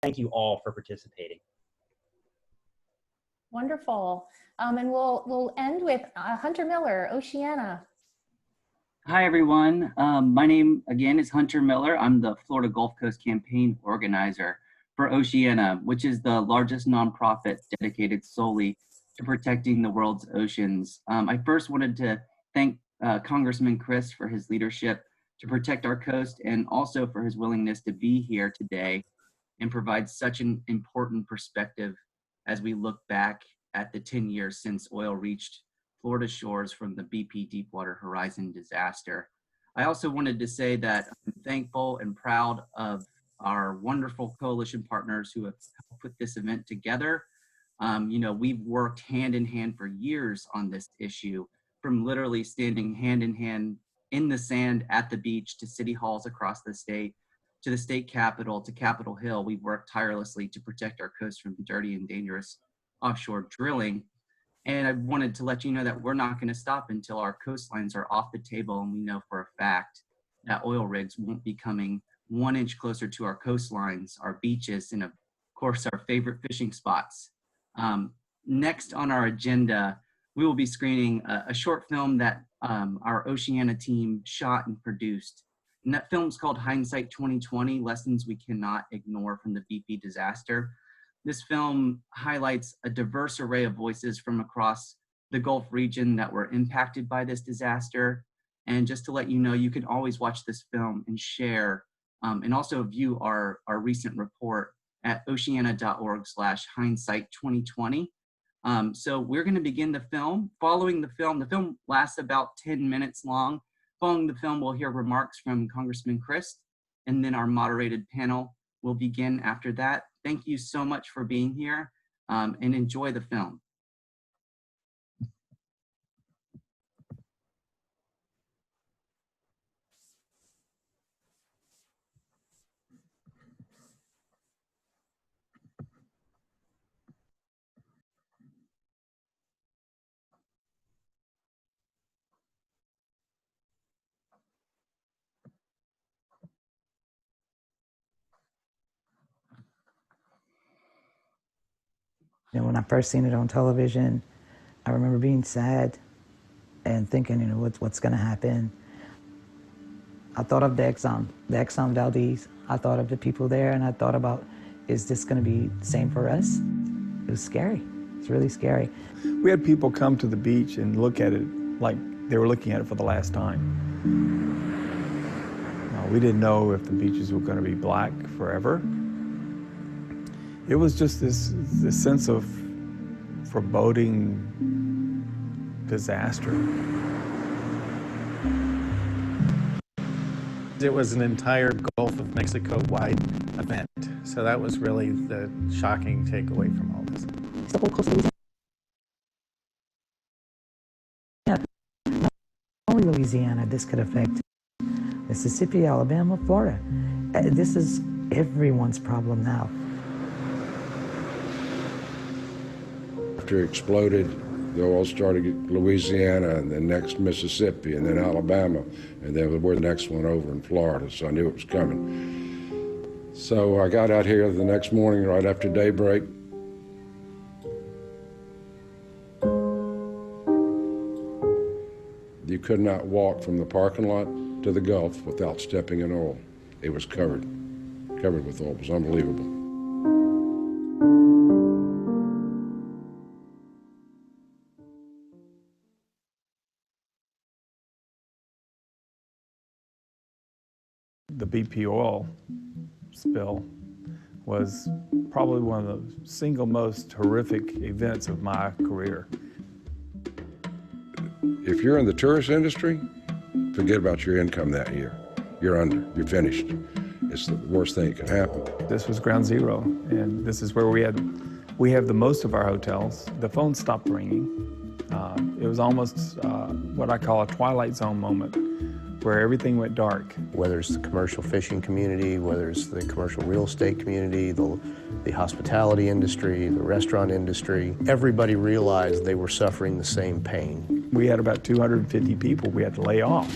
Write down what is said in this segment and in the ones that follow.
thank you all for participating. Wonderful. And we'll end with Hunter Miller, Oceana. Hi, everyone. My name, again, is Hunter Miller. I'm the Florida Gulf Coast campaign organizer for Oceana, which is the largest nonprofit dedicated solely to protecting the world's oceans. I first wanted to thank Congressman Crist for his leadership to protect our coast, and also for his willingness to be here today and provide such an important perspective as we look back at the 10 years since oil reached Florida shores from the BP Deepwater Horizon disaster. I also wanted to say that I'm thankful and proud of our wonderful coalition partners who have put this event together. We've worked hand in hand for years on this issue, from literally standing hand in hand in the sand at the beach to city halls across the state, to the state capitol, to Capitol Hill. We've worked tirelessly to protect our coast from dirty and dangerous offshore drilling. And I wanted to let you know that we're not going to stop until our coastlines are off the table, and we know for a fact that oil rigs won't be coming 1 inch closer to our coastlines, our beaches, and of course our favorite fishing spots. Next on our agenda, we will be screening a short film that our Oceana team shot and produced. And that film's called Hindsight 2020, Lessons We Cannot Ignore from the BP Disaster. This film highlights a diverse array of voices from across the Gulf region that were impacted by this disaster. And just to let you know, you can always watch this film and share, and also view our recent report at oceana.org/hindsight2020. So we're going to begin the film. Following the film lasts about 10 minutes long. Following the film, we'll hear remarks from Congressman Crist, and then our moderated panel will begin after that. Thank you so much for being here, and enjoy the film. When I first seen it on television, I remember being sad and thinking, what's going to happen. I thought of the Exxon Valdez. I thought of the people there, and I thought about, is this going to be the same for us? It was scary. It's really scary. We had people come to the beach and look at it like they were looking at it for the last time. We didn't know if the beaches were going to be black forever. It was just this sense of foreboding disaster. It was an entire Gulf of Mexico-wide event, so that was really the shocking takeaway from all this. The whole coast of Louisiana. Not only Louisiana, this could affect Mississippi, Alabama, Florida. This is everyone's problem now. After it exploded, the oil started in Louisiana, and then next Mississippi, and then Alabama, and then we're the next one over in Florida, so I knew it was coming. So I got out here the next morning right after daybreak. You could not walk from the parking lot to the Gulf without stepping in oil. It was covered with oil. It was unbelievable. The BP oil spill was probably one of the single most horrific events of my career. If you're in the tourist industry, forget about your income that year. You're under, you're finished. It's the worst thing that can happen. This was ground zero, and this is where we have the most of our hotels. The phone stopped ringing. It was almost what I call a twilight zone moment, where everything went dark. Whether it's the commercial fishing community, whether it's the commercial real estate community, the hospitality industry, the restaurant industry, everybody realized they were suffering the same pain. We had about 250 people we had to lay off.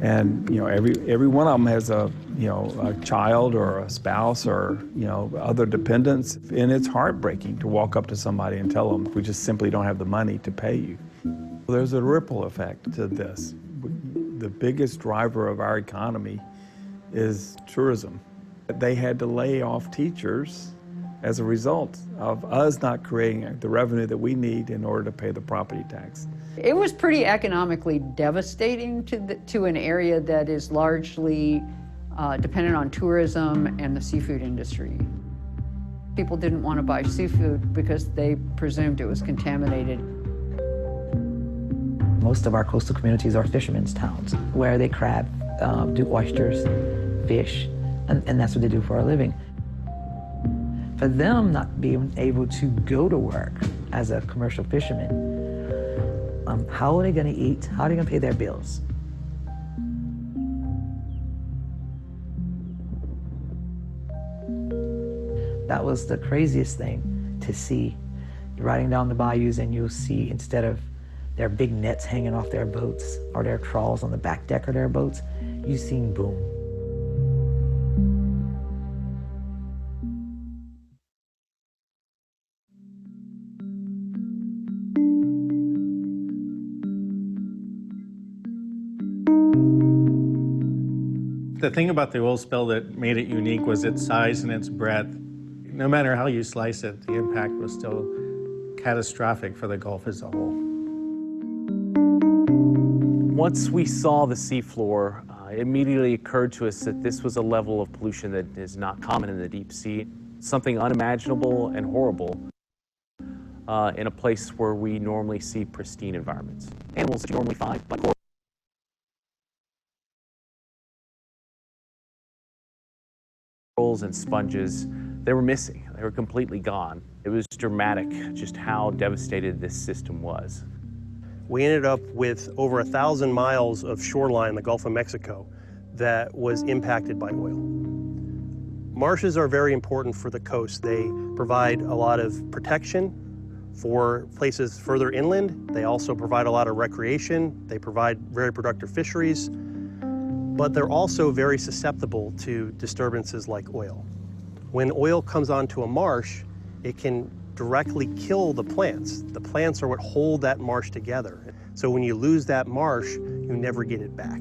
And every one of them has a a child or a spouse or, other dependents. And it's heartbreaking to walk up to somebody and tell them, we just simply don't have the money to pay you. There's a ripple effect to this. The biggest driver of our economy is tourism. They had to lay off teachers as a result of us not creating the revenue that we need in order to pay the property tax. It was pretty economically devastating to an area that is largely dependent on tourism and the seafood industry. People didn't want to buy seafood because they presumed it was contaminated. Most of our coastal communities are fishermen's towns where they crab, do oysters, fish, and that's what they do for a living. For them not being able to go to work as a commercial fisherman, how are they going to eat? How are they going to pay their bills? That was the craziest thing to see. You're riding down the bayous and you'll see, instead of their big nets hanging off their boats or their trawls on the back deck of their boats, you seen boom. The thing about the oil spill that made it unique was its size and its breadth. No matter how you slice it, the impact was still catastrophic for the Gulf as a whole. Once we saw the seafloor, it immediately occurred to us that this was a level of pollution that is not common in the deep sea, something unimaginable and horrible in a place where we normally see pristine environments. Animals that you normally find, like corals and sponges, they were missing. They were completely gone. It was dramatic just how devastated this system was. We ended up with over 1,000 miles of shoreline in the Gulf of Mexico that was impacted by oil. Marshes are very important for the coast. They provide a lot of protection for places further inland. They also provide a lot of recreation. They provide very productive fisheries, but they're also very susceptible to disturbances like oil. When oil comes onto a marsh, it can directly kill the plants. The plants are what hold that marsh together. So when you lose that marsh, you never get it back.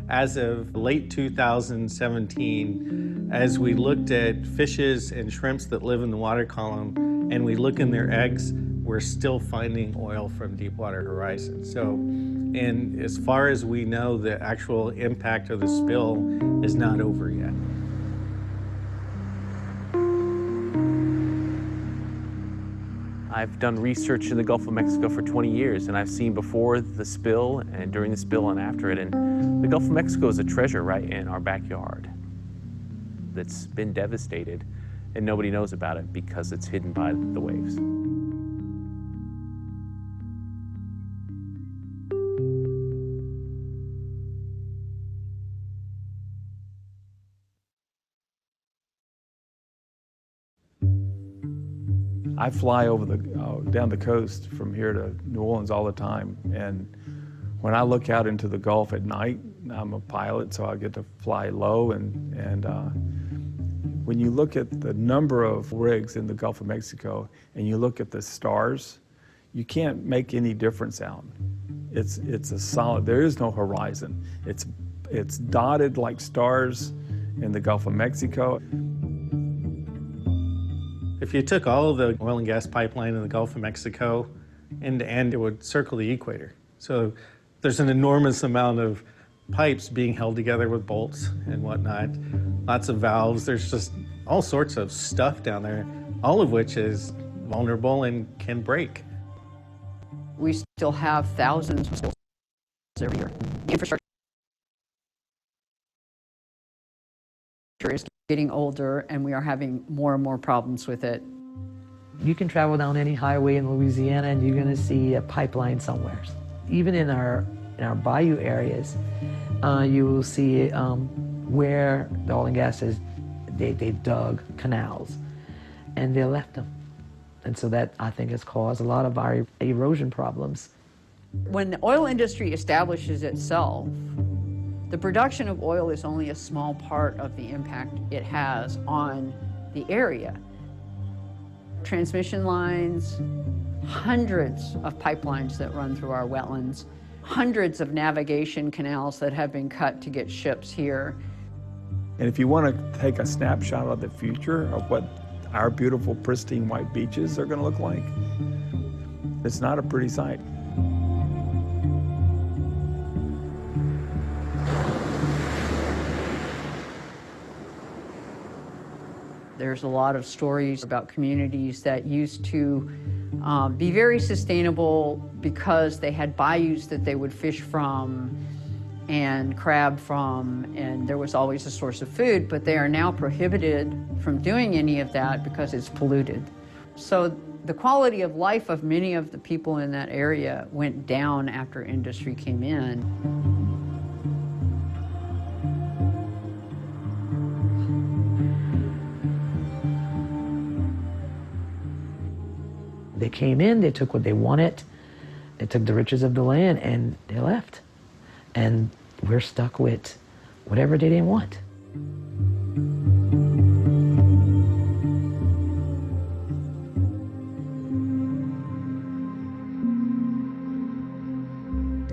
As of late 2017, as we looked at fishes and shrimps that live in the water column, and we look in their eggs, we're still finding oil from Deepwater Horizon. So, and as far as we know, the actual impact of the spill is not over yet. I've done research in the Gulf of Mexico for 20 years, and I've seen before the spill and during the spill and after it. And the Gulf of Mexico is a treasure right in our backyard that's been devastated, and nobody knows about it because it's hidden by the waves. I fly over down the coast from here to New Orleans all the time, and when I look out into the Gulf at night, I'm a pilot, so I get to fly low, and when you look at the number of rigs in the Gulf of Mexico and you look at the stars, you can't make any difference out. It's a solid. There is no horizon. It's dotted like stars in the Gulf of Mexico. If you took all of the oil and gas pipeline in the Gulf of Mexico end to end, it would circle the equator. So there's an enormous amount of pipes being held together with bolts and whatnot, lots of valves. There's just all sorts of stuff down there, all of which is vulnerable and can break. We still have thousands of spills every year. The infrastructure is getting older, and we are having more and more problems with it. You can travel down any highway in Louisiana and you're gonna see a pipeline somewhere. Even in our bayou areas, you will see where the oil and gas is, they dug canals and they left them. And so that, I think, has caused a lot of our erosion problems. When the oil industry establishes itself, The production of oil is only a small part of the impact it has on the area. Transmission lines, hundreds of pipelines that run through our wetlands, hundreds of navigation canals that have been cut to get ships here. And if you want to take a snapshot of the future of what our beautiful, pristine white beaches are going to look like, it's not a pretty sight. There's a lot of stories about communities that used to be very sustainable because they had bayous that they would fish from and crab from, and there was always a source of food, but they are now prohibited from doing any of that because it's polluted. So the quality of life of many of the people in that area went down after industry came in. They came in, they took what they wanted, they took the riches of the land, and they left. And we're stuck with whatever they didn't want.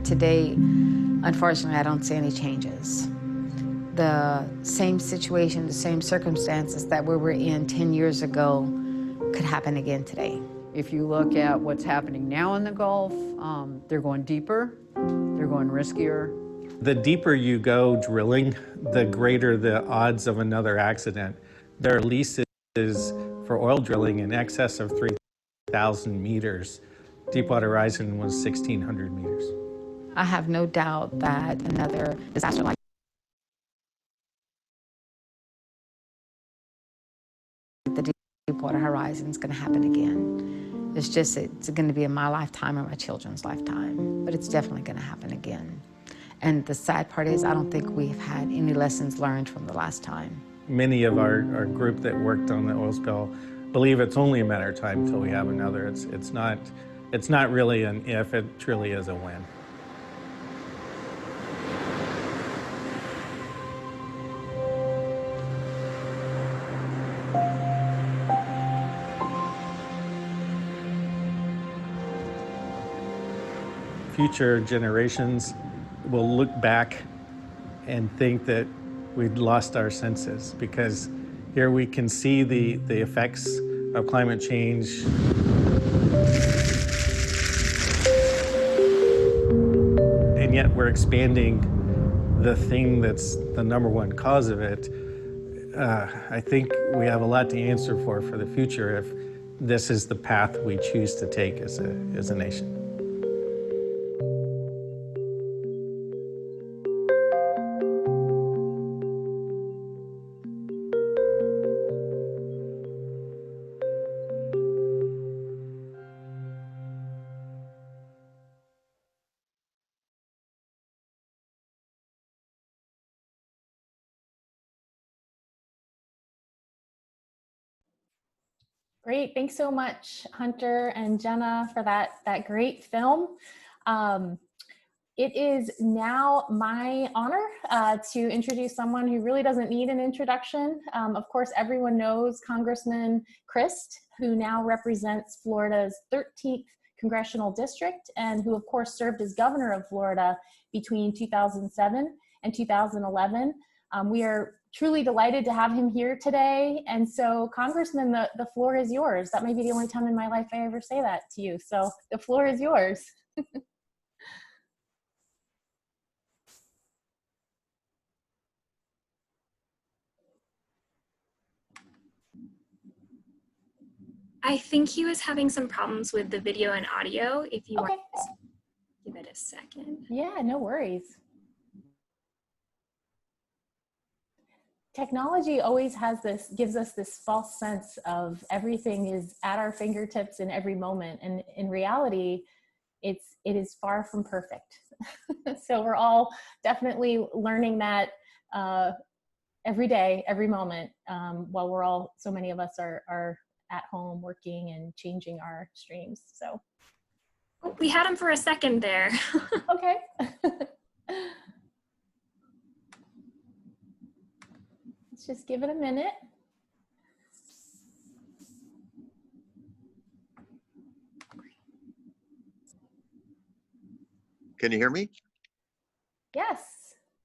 Today, unfortunately, I don't see any changes. The same situation, the same circumstances that we were in 10 years ago could happen again today. If you look at what's happening now in the Gulf, they're going deeper, they're going riskier. The deeper you go drilling, the greater the odds of another accident. There are leases for oil drilling in excess of 3,000 meters. Deepwater Horizon was 1,600 meters. I have no doubt that another disaster like the Deepwater Horizon is going to happen again. It's going to be in my lifetime or my children's lifetime, but it's definitely going to happen again. And the sad part is I don't think we've had any lessons learned from the last time. Many of our group that worked on the oil spill believe it's only a matter of time until we have another. It's not really an if, it truly is a when. Future generations will look back and think that we'd lost our senses, because here we can see the effects of climate change. And yet we're expanding the thing that's the #1 cause of it. I think we have a lot to answer for the future if this is the path we choose to take as a nation. Great, thanks so much, Hunter and Jenna, for that great film. It is now my honor to introduce someone who really doesn't need an introduction. Of course, everyone knows Congressman Crist, who now represents Florida's 13th congressional district, and who of course served as governor of Florida between 2007 and 2011. We are truly delighted to have him here today. And so, Congressman, the floor is yours. That may be the only time in my life I ever say that to you. So the floor is yours. I think he was having some problems with the video and audio. If you want to give it a second. Yeah, no worries. Technology always gives us this false sense of everything is at our fingertips in every moment. And in reality, it is far from perfect. So we're all definitely learning that every day, every moment, while so many of us are at home working and changing our streams. So we had him for a second there. Okay. just give it a minute. Can you hear me? Yes.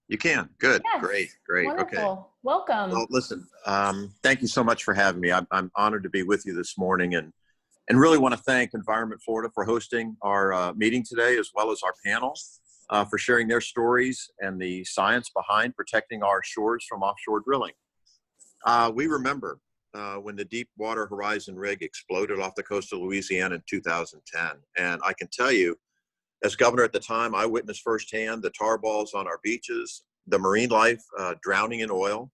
You can. Good. Yes. Great. Wonderful. Okay. Welcome. Well, listen, thank you so much for having me. I'm honored to be with you this morning and really want to thank Environment Florida for hosting our meeting today, as well as our panel for sharing their stories and the science behind protecting our shores from offshore drilling. We remember when the Deepwater Horizon rig exploded off the coast of Louisiana in 2010. And I can tell you, as governor at the time, I witnessed firsthand the tar balls on our beaches, the marine life drowning in oil,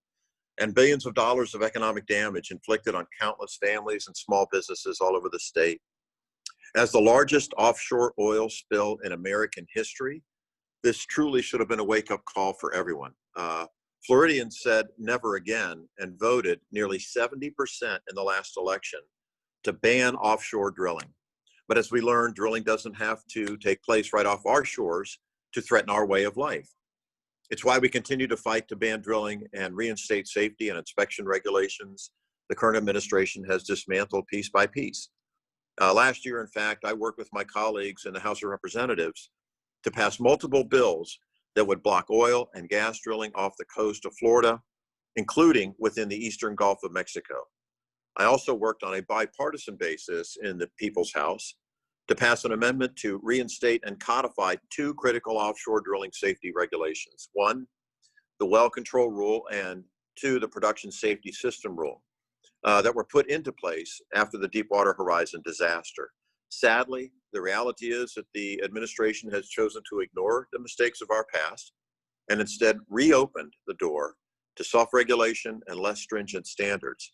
and billions of dollars of economic damage inflicted on countless families and small businesses all over the state. As the largest offshore oil spill in American history, this truly should have been a wake-up call for everyone. Floridians said never again and voted nearly 70% in the last election to ban offshore drilling. But as we learned, drilling doesn't have to take place right off our shores to threaten our way of life. It's why we continue to fight to ban drilling and reinstate safety and inspection regulations the current administration has dismantled piece by piece. Last year, in fact, I worked with my colleagues in the House of Representatives to pass multiple bills that would block oil and gas drilling off the coast of Florida, including within the eastern Gulf of Mexico. I also worked on a bipartisan basis in the People's House to pass an amendment to reinstate and codify two critical offshore drilling safety regulations. One, the well control rule, and two, the production safety system rule that were put into place after the Deepwater Horizon disaster. Sadly, the reality is that the administration has chosen to ignore the mistakes of our past and instead reopened the door to self-regulation and less stringent standards.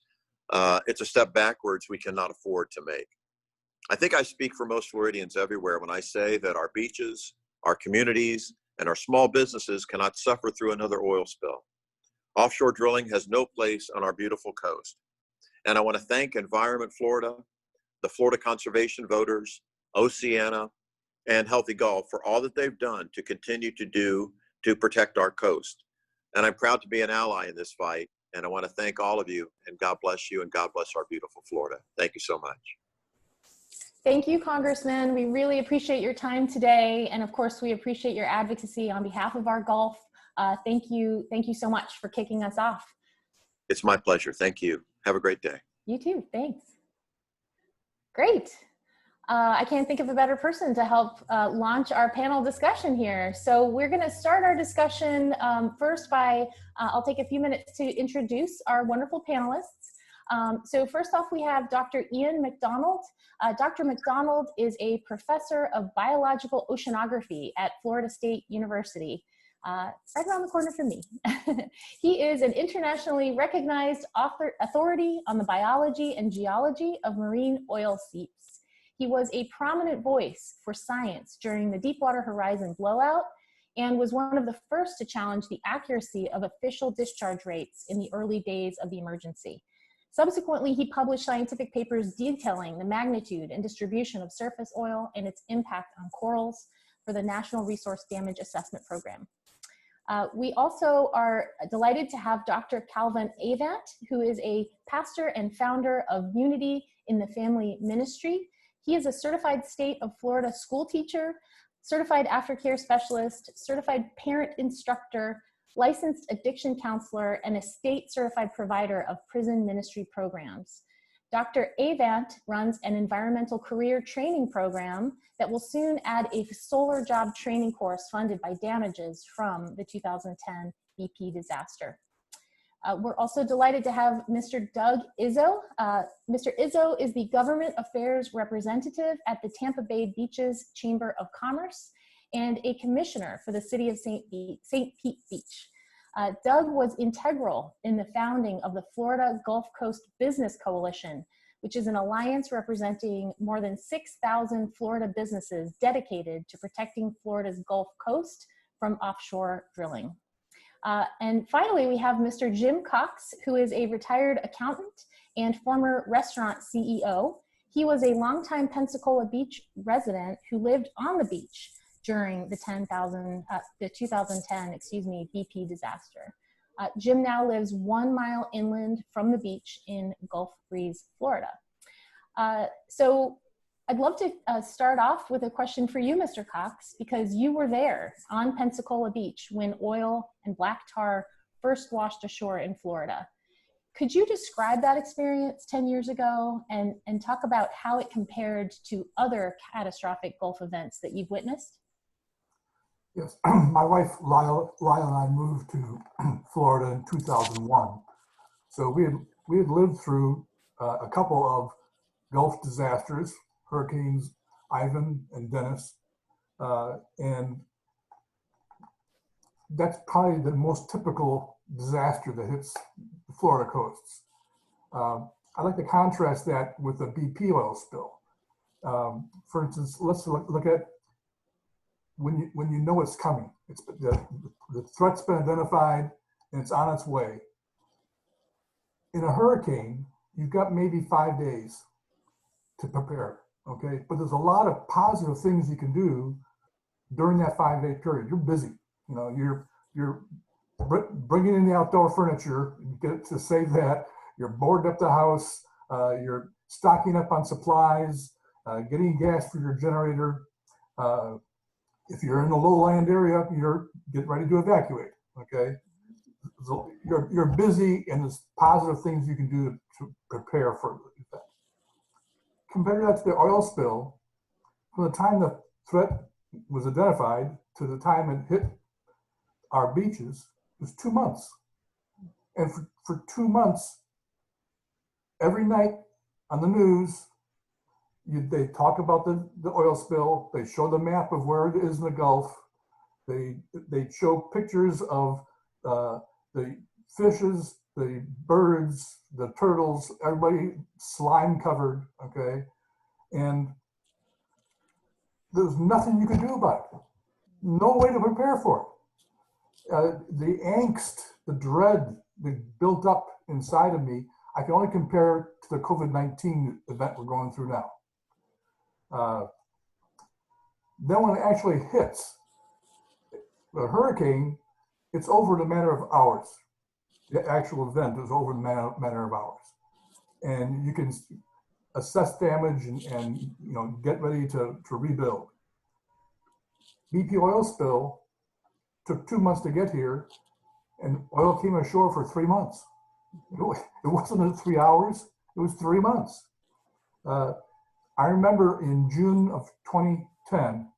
It's a step backwards we cannot afford to make. I think I speak for most Floridians everywhere when I say that our beaches, our communities, and our small businesses cannot suffer through another oil spill. Offshore drilling has no place on our beautiful coast. And I want to thank Environment Florida, the Florida Conservation Voters, Oceana, and Healthy Gulf for all that they've done to continue to do to protect our coast. And I'm proud to be an ally in this fight. And I want to thank all of you, and God bless you, and God bless our beautiful Florida. Thank you so much. Thank you, Congressman. We really appreciate your time today. And of course, we appreciate your advocacy on behalf of our Gulf. Thank you so much for kicking us off. It's my pleasure. Thank you. Have a great day. You too. Thanks. Great. I can't think of a better person to help launch our panel discussion here. So we're going to start our discussion first by, I'll take a few minutes to introduce our wonderful panelists. So first off, we have Dr. Ian MacDonald. Dr. MacDonald is a professor of biological oceanography at Florida State University, right around the corner from me. He is an internationally recognized authority on the biology and geology of marine oil seeps. He was a prominent voice for science during the Deepwater Horizon blowout and was one of the first to challenge the accuracy of official discharge rates in the early days of the emergency. Subsequently, he published scientific papers detailing the magnitude and distribution of surface oil and its impact on corals for the National Resource Damage Assessment Program. We also are delighted to have Dr. Calvin Avant, who is a pastor and founder of Unity in the Family Ministry. He is a certified state of Florida school teacher, certified aftercare specialist, certified parent instructor, licensed addiction counselor, and a state certified provider of prison ministry programs. Dr. Avant runs an environmental career training program that will soon add a solar job training course funded by damages from the 2010 BP disaster. We're also delighted to have Mr. Doug Izzo. Mr. Izzo is the Government Affairs Representative at the Tampa Bay Beaches Chamber of Commerce and a commissioner for the city of St. Pete Beach. Doug was integral in the founding of the Florida Gulf Coast Business Coalition, which is an alliance representing more than 6,000 Florida businesses dedicated to protecting Florida's Gulf Coast from offshore drilling. And finally, we have Mr. Jim Cox, who is a retired accountant and former restaurant CEO. He was a longtime Pensacola Beach resident who lived on the beach during the 2010 BP disaster. Jim now lives 1 mile inland from the beach in Gulf Breeze, Florida. So I'd love to start off with a question for you, Mr. Cox, because you were there on Pensacola Beach when oil and black tar first washed ashore in Florida. Could you describe that experience 10 years ago and talk about how it compared to other catastrophic Gulf events that you've witnessed? Yes, my wife Lyle and I moved to Florida in 2001. So we had lived through a couple of Gulf disasters, hurricanes Ivan and Dennis, and that's probably the most typical disaster that hits the Florida coasts. I'd like to contrast that with the BP oil spill. For instance, let's look at when you know it's coming. It's the threat's been identified and it's on its way. In a hurricane, you've got maybe 5 days to prepare, okay? But there's a lot of positive things you can do during that 5-day period. You're busy, you know, you're bringing in the outdoor furniture to save that. You're boarding up the house. You're stocking up on supplies, getting gas for your generator. If you're in the low-land area, you're getting ready to evacuate, okay? So you're busy, and there's positive things you can do to prepare for that. Compare that to the oil spill. From the time the threat was identified to the time it hit our beaches, it was 2 months. And for 2 months, every night on the news, they talk about the oil spill. They show the map of where it is in the Gulf. They show pictures of the fishes, the birds, the turtles, everybody slime covered, okay? And there was nothing you could do about it. No way to prepare for it. The angst, the dread that built up inside of me, I can only compare to the COVID-19 event we're going through now. Then when it actually hits, the hurricane, it's over in a matter of hours. The actual event is over in a matter of hours. And you can assess damage and you know, get ready to rebuild. BP oil spill took 2 months to get here, and oil came ashore for 3 months. It wasn't 3 hours, it was 3 months. I remember in June of 2010,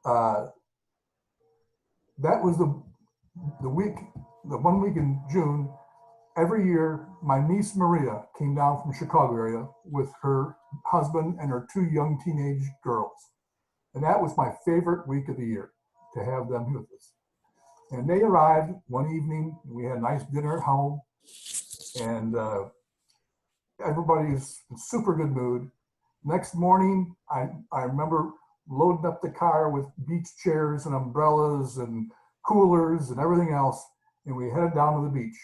that was the 1 week in June. Every year, my niece Maria came down from the Chicago area with her husband and her 2 young teenage girls. And that was my favorite week of the year, to have them with us. And they arrived one evening, we had a nice dinner at home, and everybody's in super good mood. Next morning, I remember loading up the car with beach chairs and umbrellas and coolers and everything else, and we headed down to the beach.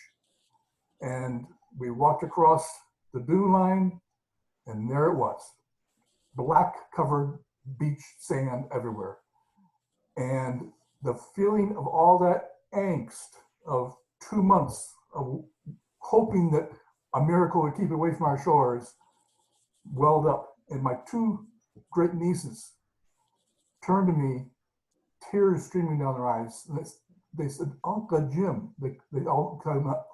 And we walked across the dune line, and there it was. Black covered beach sand everywhere. And the feeling of all that angst of 2 months of hoping that a miracle would keep it away from our shores welled up. And my 2 great nieces turned to me, tears streaming down their eyes. And they said, "Uncle Jim," they all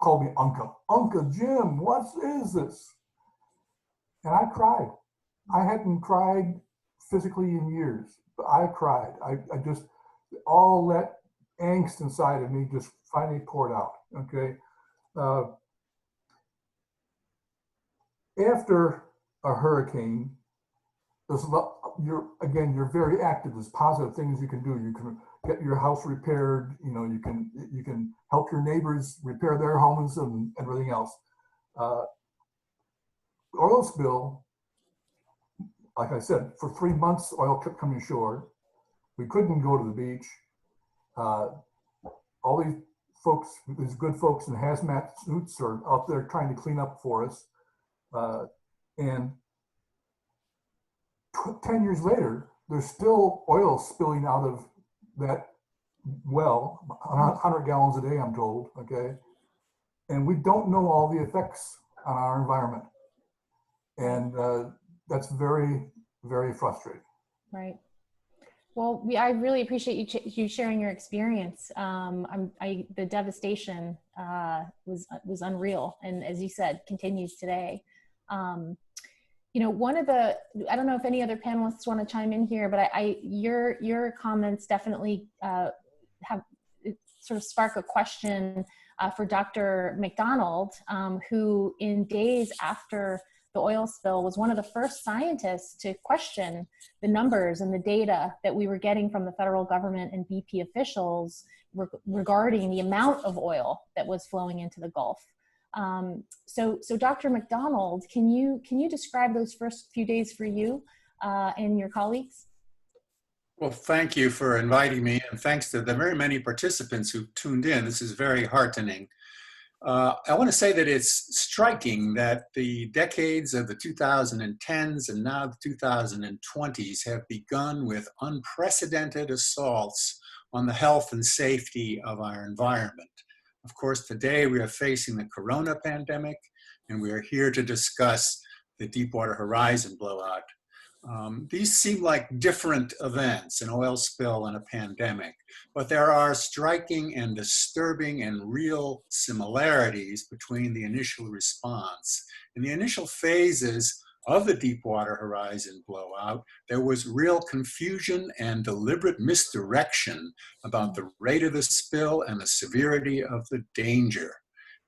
called me Uncle. "Uncle Jim, what is this?" And I cried. I hadn't cried physically in years, but I cried. I just, all that angst inside of me just finally poured out, okay? After a hurricane, there's you're very active. There's positive things you can do. You can get your house repaired. You know, you can help your neighbors repair their homes and everything else. Oil spill, like I said, for 3 months, oil kept coming ashore. We couldn't go to the beach. All these folks, these good folks in hazmat suits are out there trying to clean up for us. And 10 years later, there's still oil spilling out of that well, 100 gallons a day, I'm told, okay? And we don't know all the effects on our environment. And that's very, very frustrating. Right. Well, I really appreciate you sharing your experience. The devastation was unreal, and as you said, continues today. You know, I don't know if any other panelists want to chime in here, but your comments definitely sort of spark a question for Dr. MacDonald, who in days after the oil spill was one of the first scientists to question the numbers and the data that we were getting from the federal government and BP officials regarding the amount of oil that was flowing into the Gulf. So Dr. MacDonald, can you describe those first few days for you and your colleagues? Well, thank you for inviting me, and thanks to the very many participants who tuned in. This is very heartening. I want to say that it's striking that the decades of the 2010s and now the 2020s have begun with unprecedented assaults on the health and safety of our environment. Of course, today we are facing the corona pandemic, and we are here to discuss the Deepwater Horizon blowout. These seem like different events, an oil spill and a pandemic, but there are striking and disturbing and real similarities between the initial response. In the initial phases of the Deepwater Horizon blowout, there was real confusion and deliberate misdirection about the rate of the spill and the severity of the danger.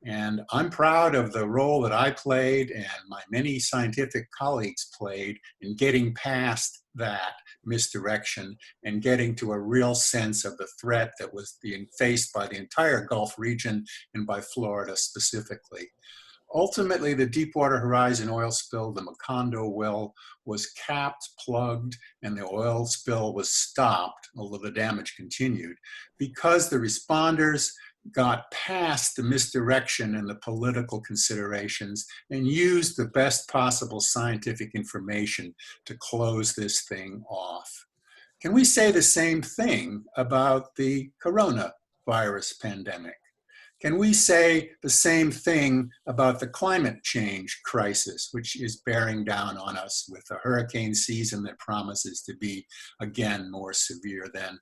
And I'm proud of the role that I played and my many scientific colleagues played in getting past that misdirection and getting to a real sense of the threat that was being faced by the entire Gulf region and by Florida specifically. Ultimately, the Deepwater Horizon oil spill, the Macondo well, was capped, plugged, and the oil spill was stopped, although the damage continued, because the responders got past the misdirection and the political considerations and used the best possible scientific information to close this thing off. Can we say the same thing about the coronavirus pandemic? Can we say the same thing about the climate change crisis, which is bearing down on us with a hurricane season that promises to be, again, more severe than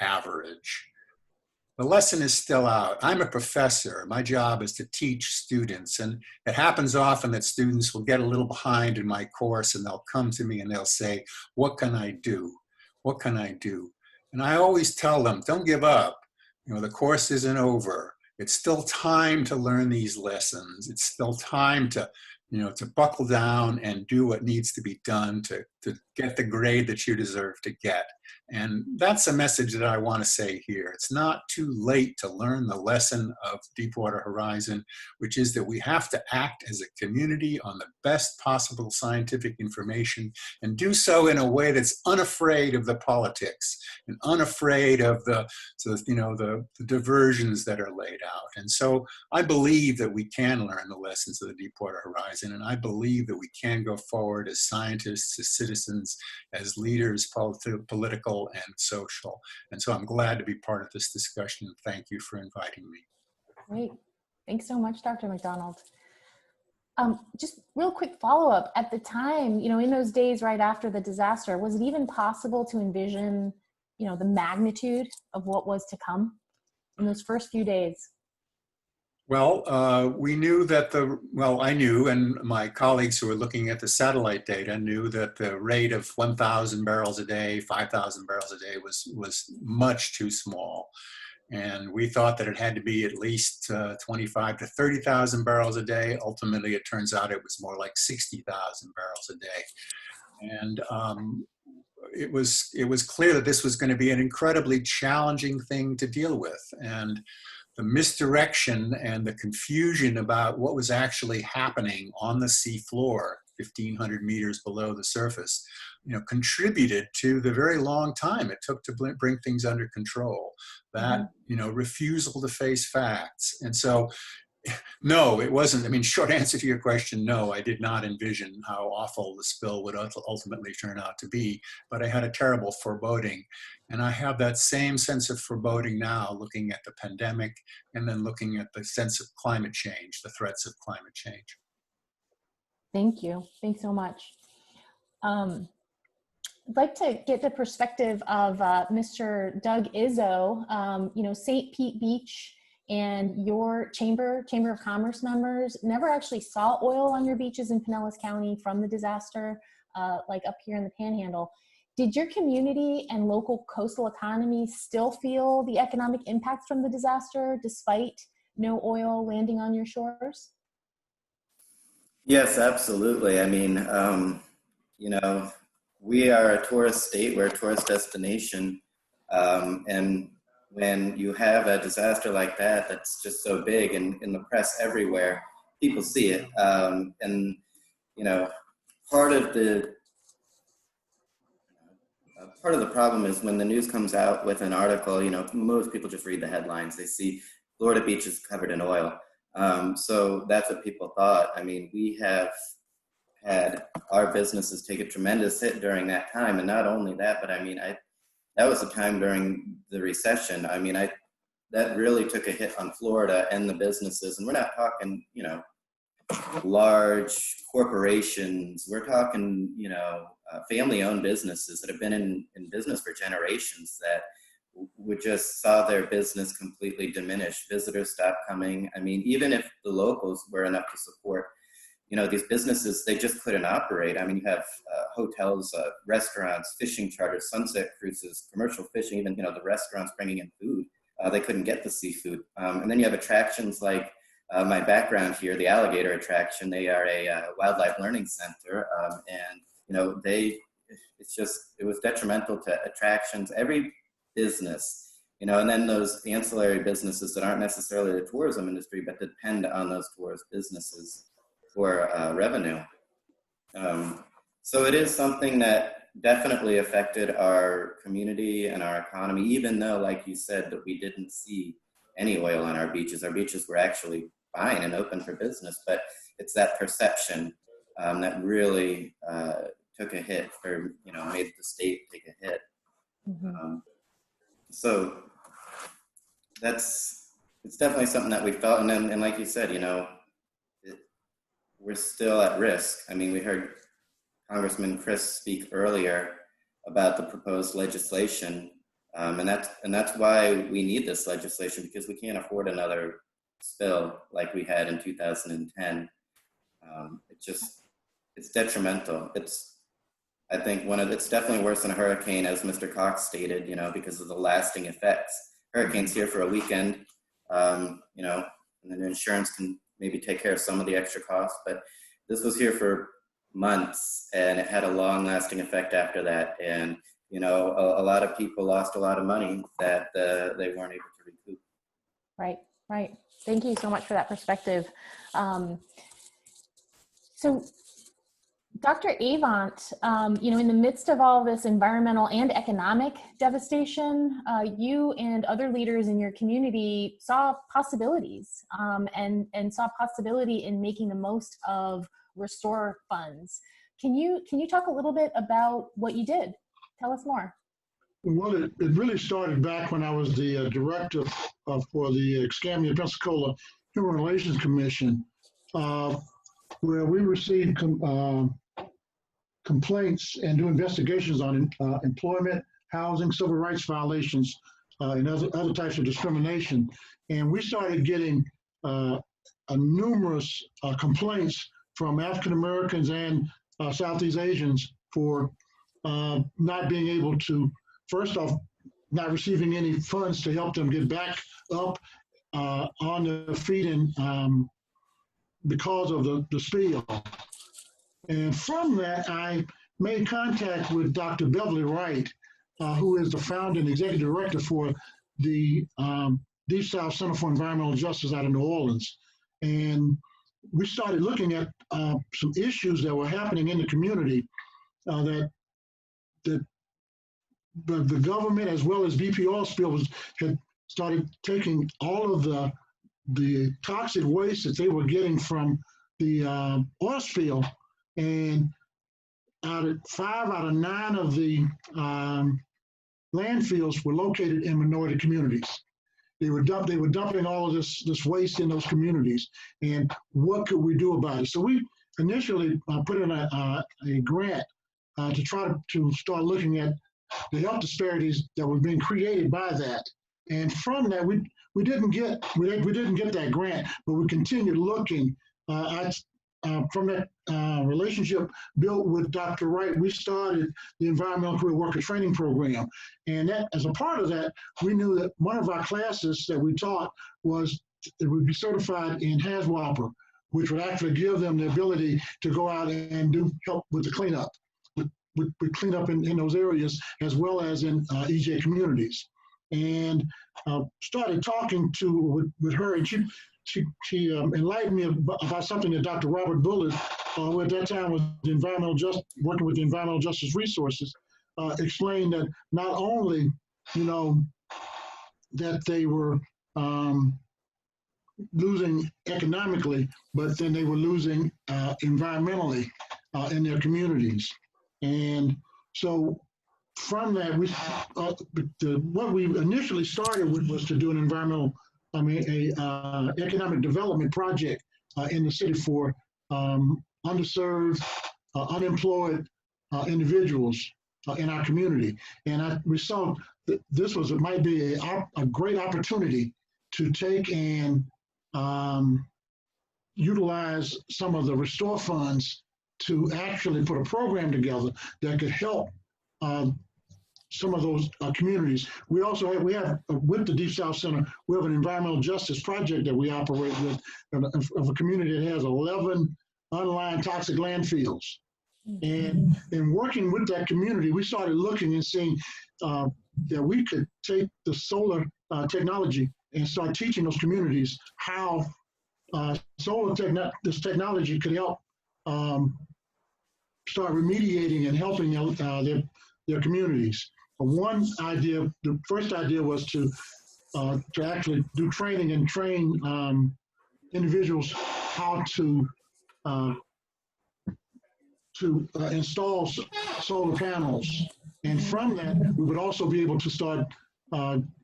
average? The lesson is still out. I'm a professor. My job is to teach students, and it happens often that students will get a little behind in my course and they'll come to me and they'll say, what can I do? What can I do? And I always tell them, don't give up. You know, the course isn't over. It's still time to learn these lessons. It's still time to, you know, to buckle down and do what needs to be done to get the grade that you deserve to get. And that's a message that I want to say here. It's not too late to learn the lesson of Deepwater Horizon, which is that we have to act as a community on the best possible scientific information and do so in a way that's unafraid of the politics and unafraid of the diversions that are laid out. And so I believe that we can learn the lessons of the Deepwater Horizon, and I believe that we can go forward as scientists, as citizens, as leaders, political and social. And so I'm glad to be part of this discussion. Thank you for inviting me. Great. Thanks so much, Dr. MacDonald. Just real quick follow-up. At the time, you know, in those days right after the disaster, was it even possible to envision, you know, the magnitude of what was to come in those first few days? Well, we knew that I knew, and my colleagues who were looking at the satellite data knew that the rate of 1,000 barrels a day, 5,000 barrels a day was much too small. And we thought that it had to be at least 25 to 30,000 barrels a day. Ultimately, it turns out it was more like 60,000 barrels a day. And it was clear that this was going to be an incredibly challenging thing to deal with. And the misdirection and the confusion about what was actually happening on the sea floor, 1,500 meters below the surface, you know, contributed to the very long time it took to bring things under control. That, you know, refusal to face facts. And so No, it wasn't. I mean, short answer to your question, no, I did not envision how awful the spill would ultimately turn out to be, but I had a terrible foreboding. And I have that same sense of foreboding now, looking at the pandemic and then looking at the sense of climate change, the threats of climate change. Thank you. Thanks so much. I'd like to get the perspective of Mr. Doug Izzo. St. Pete Beach and your Chamber of Commerce members never actually saw oil on your beaches in Pinellas County from the disaster, like up here in the Panhandle. Did your community and local coastal economy still feel the economic impact from the disaster despite no oil landing on your shores? Yes, absolutely. I mean, we are a tourist state, we're a tourist destination. And when you have a disaster like that, that's just so big and in the press everywhere, people see it. Part of the problem is when the news comes out with an article, most people just read the headlines. They see Florida beaches covered in oil. So that's what people thought. I mean, we have had our businesses take a tremendous hit during that time. And not only that, but I mean, that was a time during the recession. I mean, that really took a hit on Florida and the businesses. And we're not talking, large corporations. We're talking, family-owned businesses that have been in business for generations that would just saw their business completely diminish. Visitors stopped coming. I mean, even if the locals were enough to support, these businesses, they just couldn't operate. I mean, you have hotels, restaurants, fishing charters, sunset cruises, commercial fishing, even, the restaurants bringing in food. They couldn't get the seafood. And then you have attractions like my background here, the alligator attraction. They are a wildlife learning center. It was detrimental to attractions, every business, and then those ancillary businesses that aren't necessarily the tourism industry, but depend on those tourist businesses for revenue. So it is something that definitely affected our community and our economy, even though, like you said, that we didn't see any oil on our beaches. Our beaches were actually fine and open for business, but it's that perception that really took a hit, or made the state take a hit. Mm-hmm. So it's definitely something that we felt, and like you said, we're still at risk. I mean, we heard Congressman Crist speak earlier about the proposed legislation, and that's why we need this legislation, because we can't afford another spill like we had in 2010. It's detrimental. I think it's definitely worse than a hurricane, as Mr. Cox stated, because of the lasting effects. Hurricane's here for a weekend, and then insurance can maybe take care of some of the extra costs, but this was here for months, and it had a long lasting effect after that. And, a lot of people lost a lot of money that they weren't able to recoup. Right. Thank you so much for that perspective. So Dr. Avant, in the midst of all this environmental and economic devastation, you and other leaders in your community saw possibilities and saw possibility in making the most of restore funds. Can you talk a little bit about what you did? Tell us more. Well, it really started back when I was the director for the Escambia Pensacola Human Relations Commission, where we received complaints and do investigations on employment, housing, civil rights violations, and other types of discrimination. And we started getting numerous complaints from African Americans and Southeast Asians for not being able to, first off, not receiving any funds to help them get back up on their feet, and because of the spill. And from that, I made contact with Dr. Beverly Wright, who is the founder and executive director for the Deep South Center for Environmental Justice out of New Orleans. And we started looking at some issues that were happening in the community that the government, as well as BP oil spill, had started taking all of the the toxic waste that they were getting from the oil spill, and 5 out of 9 of the landfills were located in minority communities. They were dumping all of this waste in those communities, and what could we do about it? So we initially put in a grant to try to start looking at the health disparities that were being created by that. And from that, we didn't get that grant, but we continued looking. From that relationship built with Dr. Wright, we started the Environmental Career Worker Training Program. And that, as a part of that, we knew that one of our classes that we taught was it would be certified in HAZWOPER, which would actually give them the ability to go out and help with the cleanup, with cleanup in those areas, as well as in EJ communities. And started talking with her, and she enlightened me about something that Dr. Robert Bullard, who at that time was working with the Environmental Justice Resources, explained that not only, that they were losing economically, but then they were losing environmentally in their communities. And so from that, what we initially started with was to do an economic development project in the city for underserved, unemployed individuals in our community. And we saw that this might be a great opportunity to take and utilize some of the restore funds to actually put a program together that could help some of those communities. We also have with the Deep South Center, we have an environmental justice project that we operate with of a community that has 11 unlined toxic landfills. And in working with that community, we started looking and seeing that we could take the solar technology and start teaching those communities how this technology could help start remediating and helping their communities. The first idea was to actually do training and train individuals how to install solar panels. And from that, we would also be able to start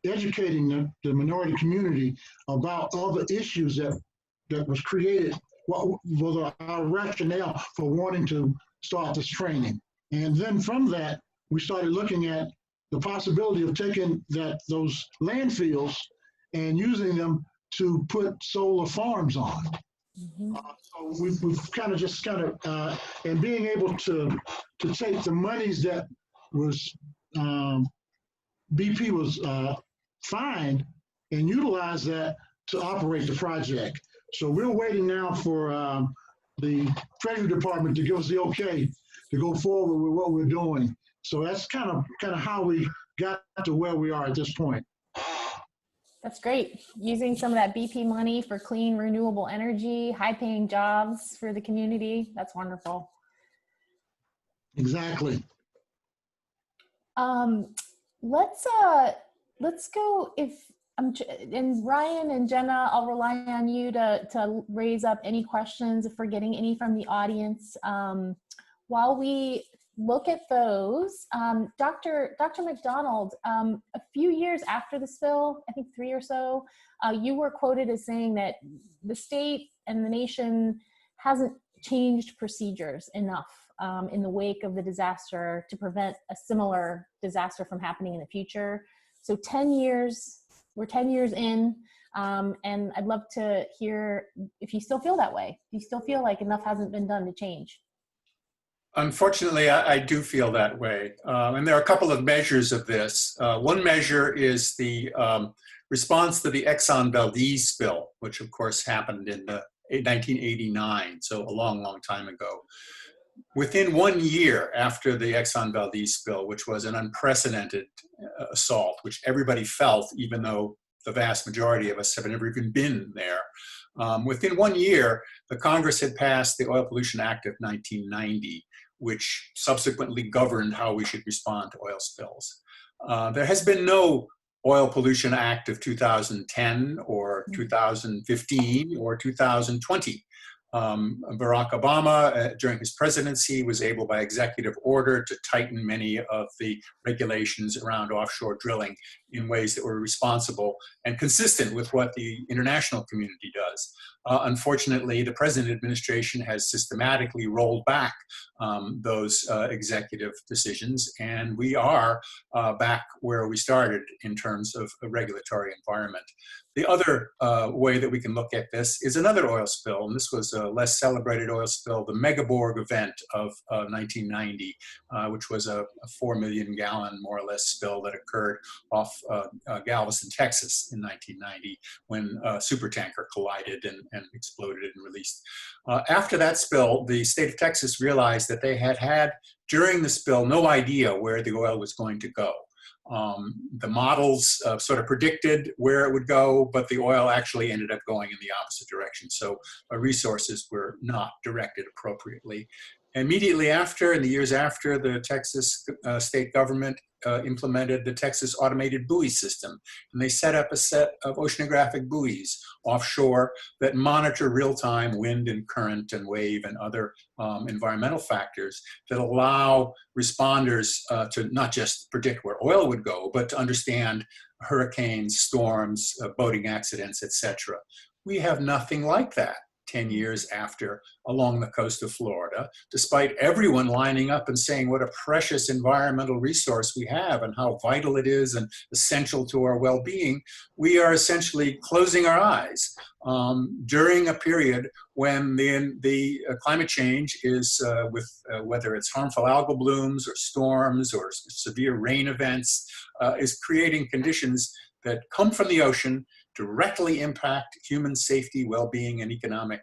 educating the minority community about all the issues that was created, what was our rationale for wanting to start this training. And then from that, we started looking at the possibility of taking those landfills and using them to put solar farms on. So we've and being able to take the monies that was BP was fined and utilize that to operate the project. So we're waiting now for the Treasury Department to give us the okay to go forward with what we're doing. So that's kind of how we got to where we are at this point. That's great. Using some of that BP money for clean, renewable energy, high-paying jobs for the community. That's wonderful. Exactly. Let's go. And Ryan and Jenna, I'll rely on you to raise up any questions if we're getting any from the audience. While we look at those, Dr. MacDonald, a few years after the spill, I think 3 or so, you were quoted as saying that the state and the nation hasn't changed procedures enough in the wake of the disaster to prevent a similar disaster from happening in the future. So 10 years, we're 10 years in, and I'd love to hear if you still feel that way. Do you still feel like enough hasn't been done to change? Unfortunately, I do feel that way. And there are a couple of measures of this. One measure is the response to the Exxon Valdez spill, which of course happened in 1989, so a long, long time ago. Within 1 year after the Exxon Valdez spill, which was an unprecedented assault, which everybody felt, even though the vast majority of us have never even been there, within 1 year, the Congress had passed the Oil Pollution Act of 1990, which subsequently governed how we should respond to oil spills. There has been no Oil Pollution Act of 2010 or 2015 or 2020. Barack Obama, during his presidency, was able by executive order to tighten many of the regulations around offshore drilling in ways that were responsible and consistent with what the international community does. Unfortunately, the present administration has systematically rolled back those executive decisions, and we are back where we started in terms of a regulatory environment. The other way that we can look at this is another oil spill, and this was a less celebrated oil spill, the Megaborg event of 1990, which was a 4 million gallon, more or less, spill that occurred off Galveston, Texas in 1990 when a supertanker collided and exploded and released. After that spill, the state of Texas realized that they had during the spill no idea where the oil was going to go. The models sort of predicted where it would go, but the oil actually ended up going in the opposite direction. So resources were not directed appropriately. Immediately after, in the years after, the Texas state government implemented the Texas Automated Buoy System. And they set up a set of oceanographic buoys offshore that monitor real-time wind and current and wave and other environmental factors that allow responders to not just predict where oil would go, but to understand hurricanes, storms, boating accidents, etc. We have nothing like that 10 years after along the coast of Florida, despite everyone lining up and saying what a precious environmental resource we have and how vital it is and essential to our well-being. We are essentially closing our eyes during a period when the climate change is with whether it's harmful algal blooms or storms or severe rain events, is creating conditions that come from the ocean, directly impact human safety, well-being, and economic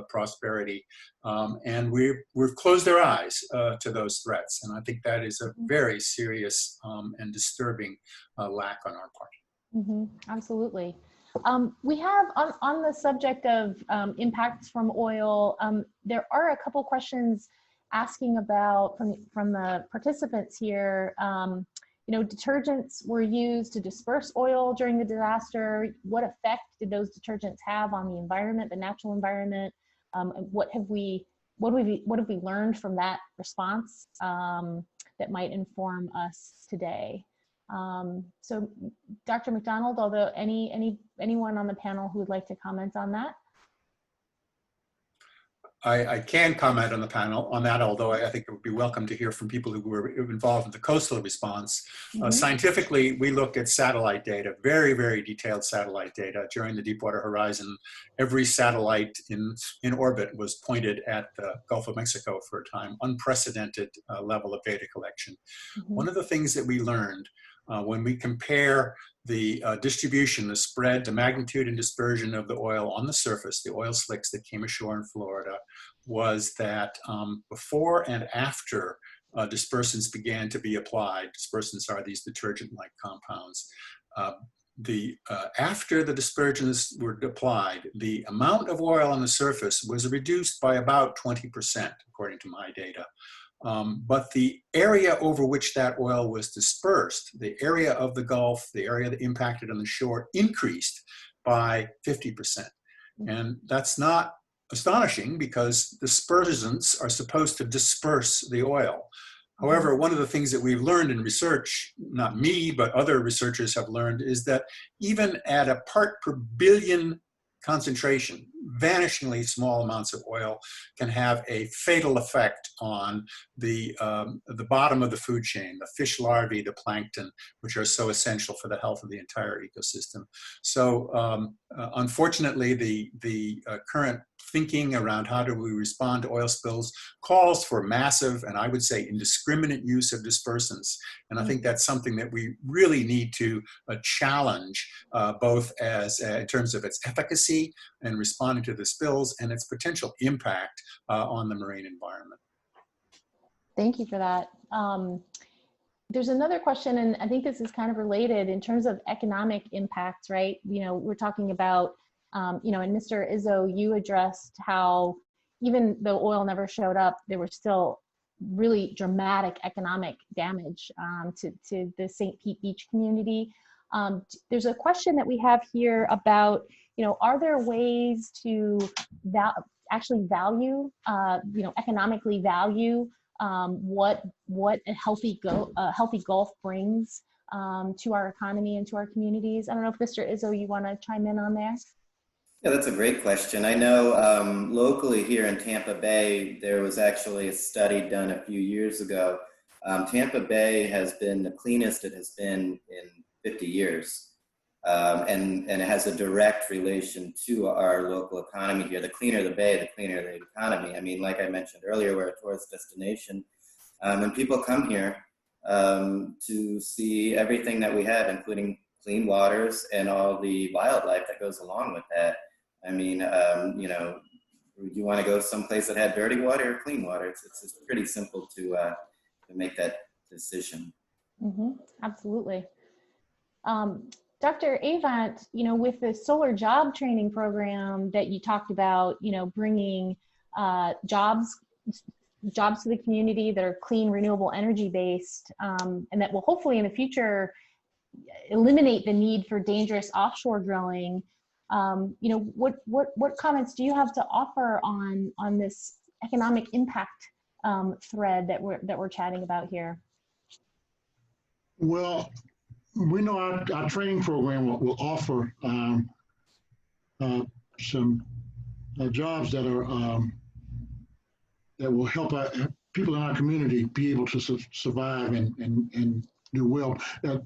prosperity. And we've closed our eyes to those threats. And I think that is a very serious and disturbing lack on our part. Mm-hmm. Absolutely. We have, on the subject of impacts from oil, there are a couple questions asking about, from the participants here, you know, detergents were used to disperse oil during the disaster. What effect did those detergents have on the environment, the natural environment? What have we learned from that response that might inform us today? So, Dr. MacDonald, although anyone on the who would like to comment on that? I can comment on the panel on that, although I think it would be welcome to hear from people who were involved in the coastal response. Mm-hmm. Scientifically, we looked at satellite data, very, very detailed satellite data during the Deepwater Horizon. Every satellite in orbit was pointed at the Gulf of Mexico for a time, unprecedented level of data collection. Mm-hmm. One of the things that we learned when we compare the distribution, the spread, the magnitude and dispersion of the oil on the surface, the oil slicks that came ashore in Florida, was that before and after dispersants began to be applied, dispersants are these detergent-like compounds, after the dispersants were applied, the amount of oil on the surface was reduced by about 20%, according to my data. But the area over which that oil was dispersed, the area of the Gulf, the area that impacted on the shore, increased by 50%. And that's not astonishing because dispersants are supposed to disperse the oil. However, one of the things that we've learned in research, not me, but other researchers have learned, is that even at a part per billion concentration, vanishingly small amounts of oil can have a fatal effect on the bottom of the food chain, the fish larvae, the plankton, which are so essential for the health of the entire ecosystem. So unfortunately, the current thinking around how do we respond to oil spills calls for massive, and I would say indiscriminate use of dispersants. And I think that's something that we really need to challenge, both as in terms of its efficacy and responding to the spills and its potential impact on the marine environment. Thank you for that. There's another question, and I think this is kind of related in terms of economic impacts, right? You know, we're talking about, you know, and Mr. Izzo, you addressed how even though oil never showed up, there was still really dramatic economic damage to the St. Pete Beach community. There's a question that we have here about, are there ways to actually value, economically value what a healthy Gulf brings to our economy and to our communities? I don't know if Mr. Izzo, you want to chime in on there? Yeah, that's a great question. I know locally here in Tampa Bay, there was actually a study done a few years ago. Tampa Bay has been the cleanest it has been in 50 years. And it has a direct relation to our local economy here. The cleaner the bay, the cleaner the economy. I mean, like I mentioned earlier, we're a tourist destination. And people come here to see everything that we have, including clean waters and all the wildlife that goes along with that. I mean, you want to go someplace that had dirty water or clean water? It's pretty simple to make that decision. Mm-hmm. Absolutely. Dr. Avant, with the solar job training program that you talked about, bringing jobs to the community that are clean, renewable energy based, and that will hopefully in the future eliminate the need for dangerous offshore drilling. What comments do you have to offer on this economic impact thread that we're chatting about here? Well, we know our training program will offer some jobs that are that will help people in our community be able to survive and do well.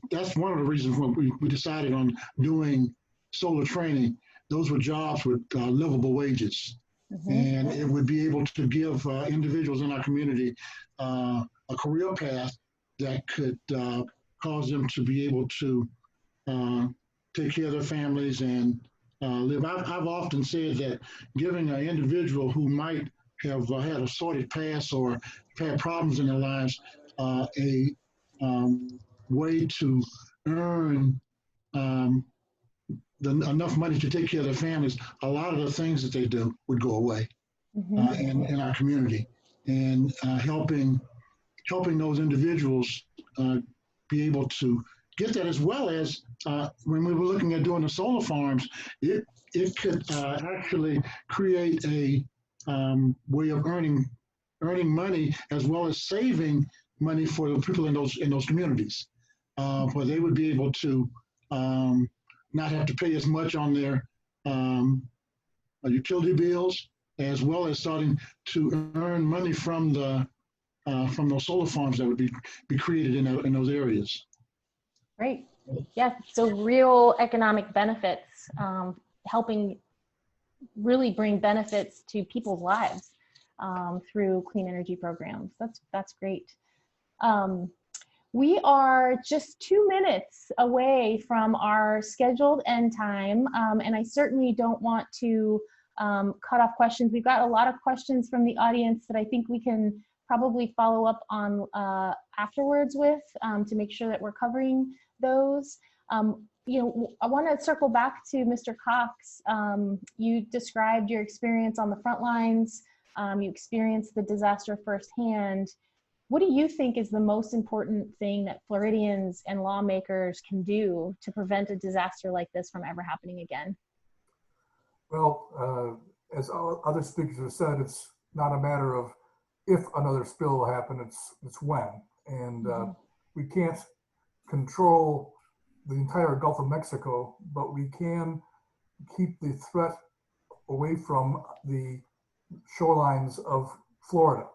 That's one of the reasons when we decided on doing solar training. Those were jobs with livable wages. Mm-hmm. And it would be able to give individuals in our community a career path that could cause them to be able to take care of their families and live. I've often said that giving an individual who might have had a sordid past or had problems in their lives a way to earn enough money to take care of their families, a lot of the things that they do would go away. Mm-hmm. in our community, and helping those individuals be able to get that, as well as when we were looking at doing the solar farms, it could actually create a way of earning money as well as saving money for the people in those communities, where they would be able to not have to pay as much on their utility bills, as well as starting to earn money from those solar farms that would be created in those areas. Great. Yeah, so real economic benefits, helping really bring benefits to people's lives through clean energy programs. That's great. We are just 2 minutes away from our scheduled end time, and I certainly don't want to cut off questions. We've got a lot of questions from the audience that I think we can probably follow up on afterwards with to make sure that we're covering those. I want to circle back to Mr. Cox. You described your experience on the front lines. You experienced the disaster firsthand. What do you think is the most important thing that Floridians and lawmakers can do to prevent a disaster like this from ever happening again? Well, as other speakers have said, it's not a matter of if another spill will happen, it's when. And we can't control the entire Gulf of Mexico, but we can keep the threat away from the shorelines of Florida.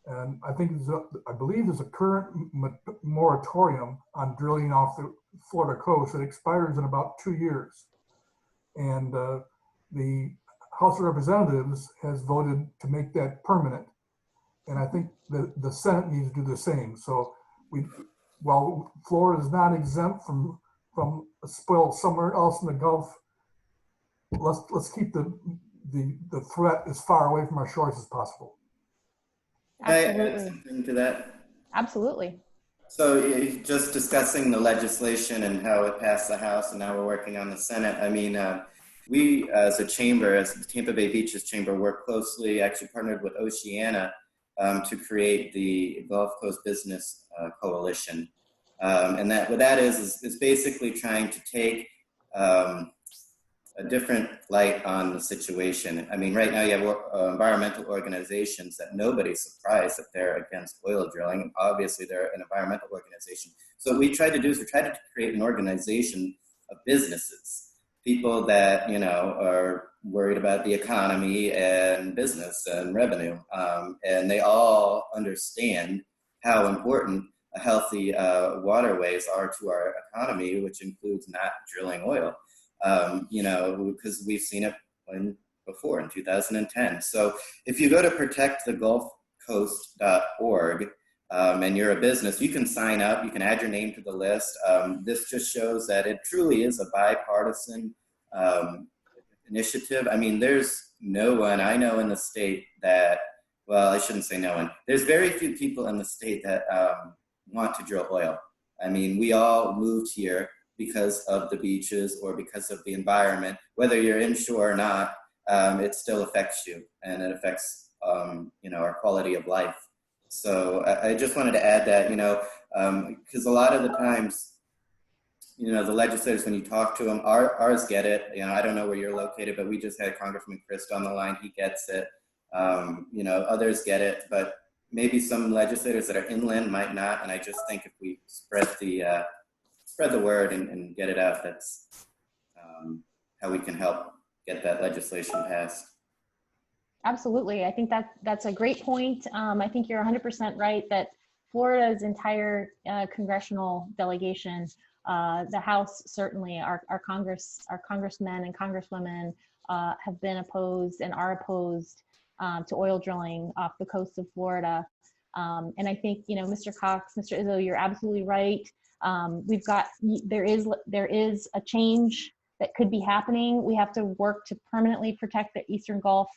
And I believe there's a current moratorium on drilling off the Florida coast that expires in about 2 years. And the House of Representatives has voted to make that permanent. And I think the Senate needs to do the same. So while Florida is not exempt from a spill somewhere else in the Gulf, let's keep the threat as far away from our shores as possible. Absolutely. Can I add something to that? Absolutely. So just discussing the legislation and how it passed the House and now we're working on the Senate. I mean, we as a chamber, as the Tampa Bay Beaches Chamber, work closely, actually partnered with Oceana to create the Gulf Coast Business Coalition. And what that is basically trying to take a different light on the situation. I mean, right now you have environmental organizations that nobody's surprised that they're against oil drilling. Obviously, they're an environmental organization. So what we tried to do is we tried to create an organization of businesses, people that, you know, are worried about the economy and business and revenue. And they all understand how important healthy waterways are to our economy, which includes not drilling oil. You know, because we've seen it before in 2010. So if you go to protectthegulfcoast.org and you're a business, you can sign up, you can add your name to the list. This just shows that it truly is a bipartisan initiative. I mean, there's no one I know in the state that, well, I shouldn't say no one. There's very few people in the state that want to drill oil. I mean, we all moved here because of the beaches or because of the environment. Whether you're inshore or not, it still affects you, and it affects you know, our quality of life. So I just wanted to add that, you know, because a lot of the times, you know, the legislators, when you talk to them, ours get it. You know, I don't know where you're located, but we just had Congressman Crist on the line. He gets it. You know, others get it, but maybe some legislators that are inland might not. And I just think if we spread the word and get it out, that's how we can help get that legislation passed. Absolutely. I think that's a great point. I think you're 100% right that Florida's entire congressional delegation, the House certainly, our congressmen and congresswomen have been opposed and are opposed to oil drilling off the coast of Florida. And I think, you know, Mr. Cox, Mr. Izzo, you're absolutely right. There is a change that could be happening. We have to work to permanently protect the Eastern Gulf.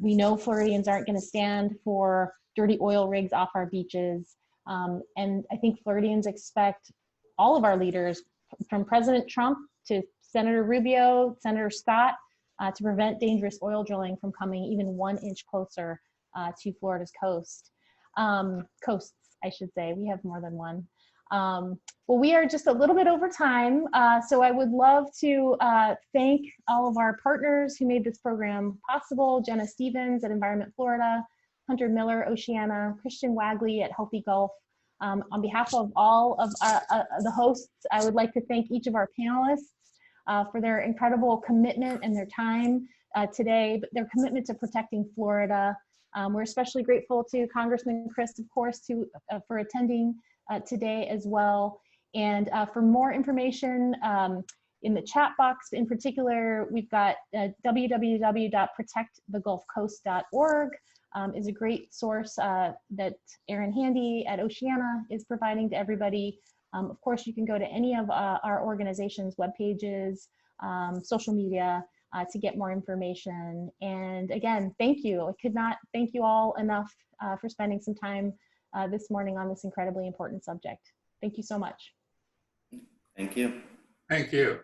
We know Floridians aren't going to stand for dirty oil rigs off our beaches. And I think Floridians expect all of our leaders, from President Trump to Senator Rubio, Senator Scott, to prevent dangerous oil drilling from coming even 1 inch closer to Florida's coasts, I should say. We have more than one. Well, we are just a little bit over time, so I would love to thank all of our partners who made this program possible: Jenna Stevens at Environment Florida, Hunter Miller, Oceana, Christian Wagley at Healthy Gulf. On behalf of all of the hosts, I would like to thank each of our panelists for their incredible commitment and their time today, but their commitment to protecting Florida. We're especially grateful to Congressman Crist, of course, for attending today as well. And for more information in the chat box in particular, we've got www.protectthegulfcoast.org is a great source that Erin Handy at Oceana is providing to everybody. Of course, you can go to any of our organization's web pages, social media, to get more information. And again, thank you. I could not thank you all enough for spending some time this morning on this incredibly important subject. Thank you so much. Thank you. Thank you.